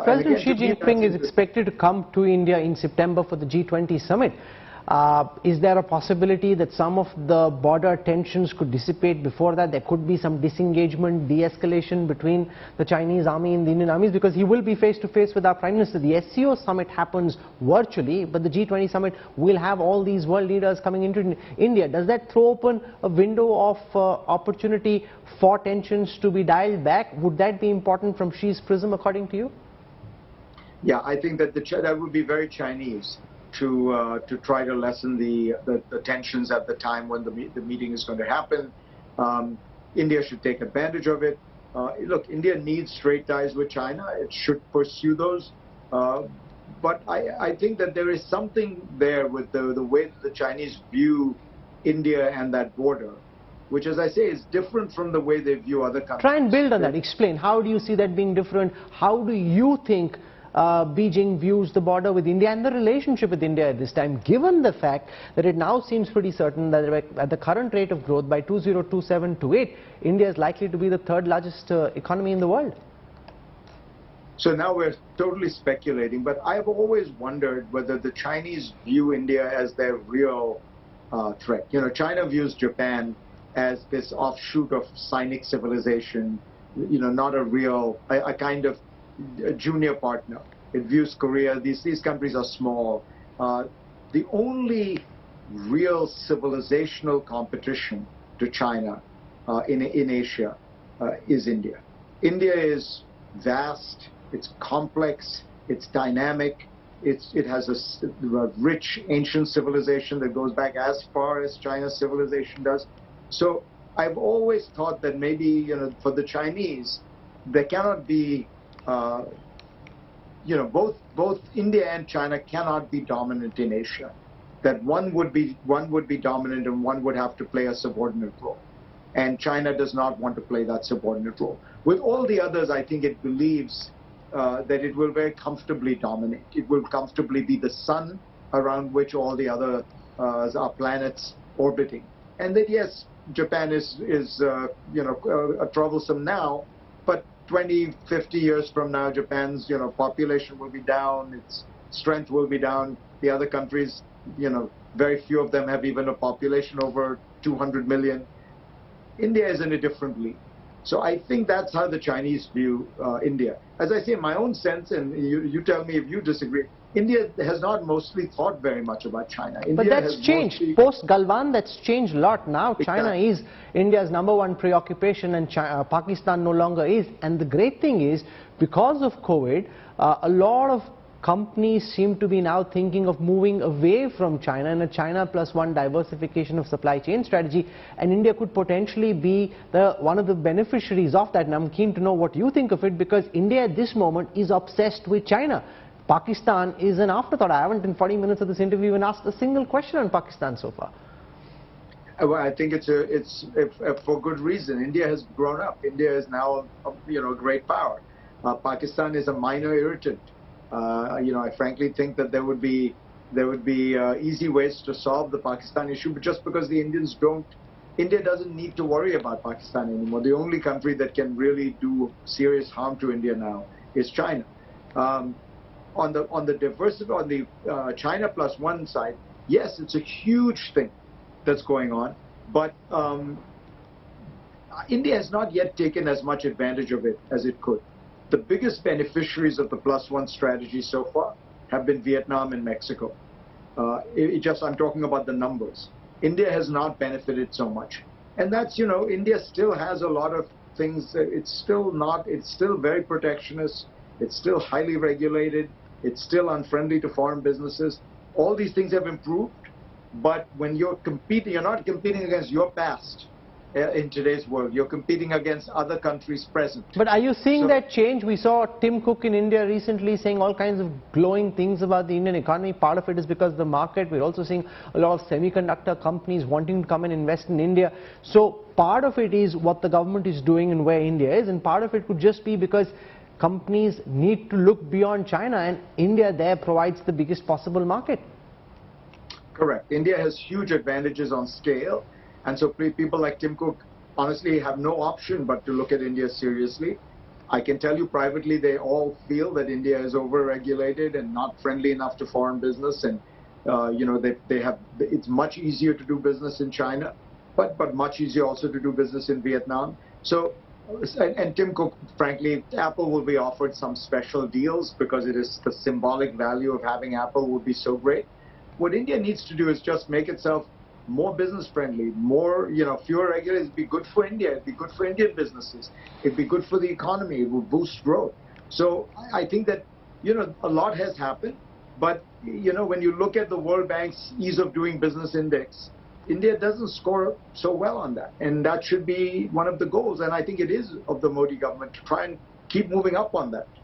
President Xi to me, Jinping is expected to come to India in September for the G20 summit. Is there a possibility that some of the border tensions could dissipate before that? There could be some disengagement, de-escalation between the Chinese army and the Indian armies, because he will be face to face with our Prime Minister. The SCO summit happens virtually, but the G20 summit will have all these world leaders coming into India. Does that throw open a window of opportunity for tensions to be dialed back? Would that be important from Xi's prism, according to you? Yeah, I think that that would be very Chinese to try to lessen the tensions at the time when the meeting is going to happen. India should take advantage of it. Look, India needs straight ties with China. It should pursue those. But I think that there is something there with the way that the Chinese view India and that border, which, as I say, is different from the way they view other countries. Try and build on that. Explain. How do you see that being different? How do you think Beijing views the border with India and the relationship with India at this time, given the fact that it now seems pretty certain that at the current rate of growth by 2027-28, India is likely to be the third largest economy in the world? So now we're totally speculating, but I've always wondered whether the Chinese view India as their real threat. You know, China views Japan as this offshoot of Sinic civilization, you know, not a real, a kind of a junior partner. It views Korea, these countries are small. The only real civilizational competition to China in Asia is India. India is vast, it's complex, it's dynamic, it has a rich ancient civilization that goes back as far as China's civilization does. So I've always thought that maybe, you know, for the Chinese, there cannot be you know, both India and China cannot be dominant in Asia. That one would be dominant and one would have to play a subordinate role. And China does not want to play that subordinate role. With all the others, I think it believes that it will very comfortably dominate. It will comfortably be the sun around which all the other are planets orbiting. And that, yes, Japan is you know, troublesome now, but 20, 50 years from now, Japan's, you know, population will be down, its strength will be down. The other countries, you know, very few of them have even a population over 200 million. India is in a different league. So I think that's how the Chinese view India. As I say, in my own sense, and you tell me if you disagree, India has not mostly thought very much about China. India but that's changed. Post-Galwan, that's changed a lot. Now China is India's #1 preoccupation, and Pakistan no longer is. And the great thing is, because of COVID, a lot of companies seem to be now thinking of moving away from China in a China +1 diversification of supply chain strategy, and India could potentially be one of the beneficiaries of that. And I'm keen to know what you think of it, because India at this moment is obsessed with China. Pakistan is an afterthought. I haven't in 40 minutes of this interview even asked a single question on Pakistan so far. Well, I think it's for good reason. India has grown up. India is now you know, a great power. Pakistan is a minor irritant. You know, I frankly think that there would be easy ways to solve the Pakistan issue, but just because the Indians don't, India doesn't need to worry about Pakistan anymore. The only country that can really do serious harm to India now is China. On the China +1 side, yes, it's a huge thing that's going on, but India has not yet taken as much advantage of it as it could. The biggest beneficiaries of the +1 strategy so far have been Vietnam and Mexico. I'm talking about the numbers. India has not benefited so much. And that's, you know, India still has a lot of things. It's still very protectionist. It's still highly regulated. It's still unfriendly to foreign businesses. All these things have improved. But when you're competing, you're not competing against your past in today's world. You're competing against other countries present. But are you seeing that change? We saw Tim Cook in India recently saying all kinds of glowing things about the Indian economy. Part of it is because of the market. We're also seeing a lot of semiconductor companies wanting to come and invest in India. So part of it is what the government is doing and where India is, and part of it could just be because companies need to look beyond China, and India there provides the biggest possible market. Correct. India has huge advantages on scale. And so people like Tim Cook honestly have no option but to look at India seriously. I can tell you privately, they all feel that India is over-regulated and not friendly enough to foreign business, and it's much easier to do business in China, but much easier also to do business in Vietnam. So, and Tim Cook, frankly, Apple will be offered some special deals because it is the symbolic value of having Apple would be so great. What India needs to do is just make itself more business friendly, more, fewer regulators. It'd be good for India. It'd be good for Indian businesses. It'd be good for the economy. It would boost growth. So I think that, a lot has happened. But, when you look at the World Bank's ease of doing business index, India doesn't score so well on that. And that should be one of the goals. And I think it is of the Modi government to try and keep moving up on that.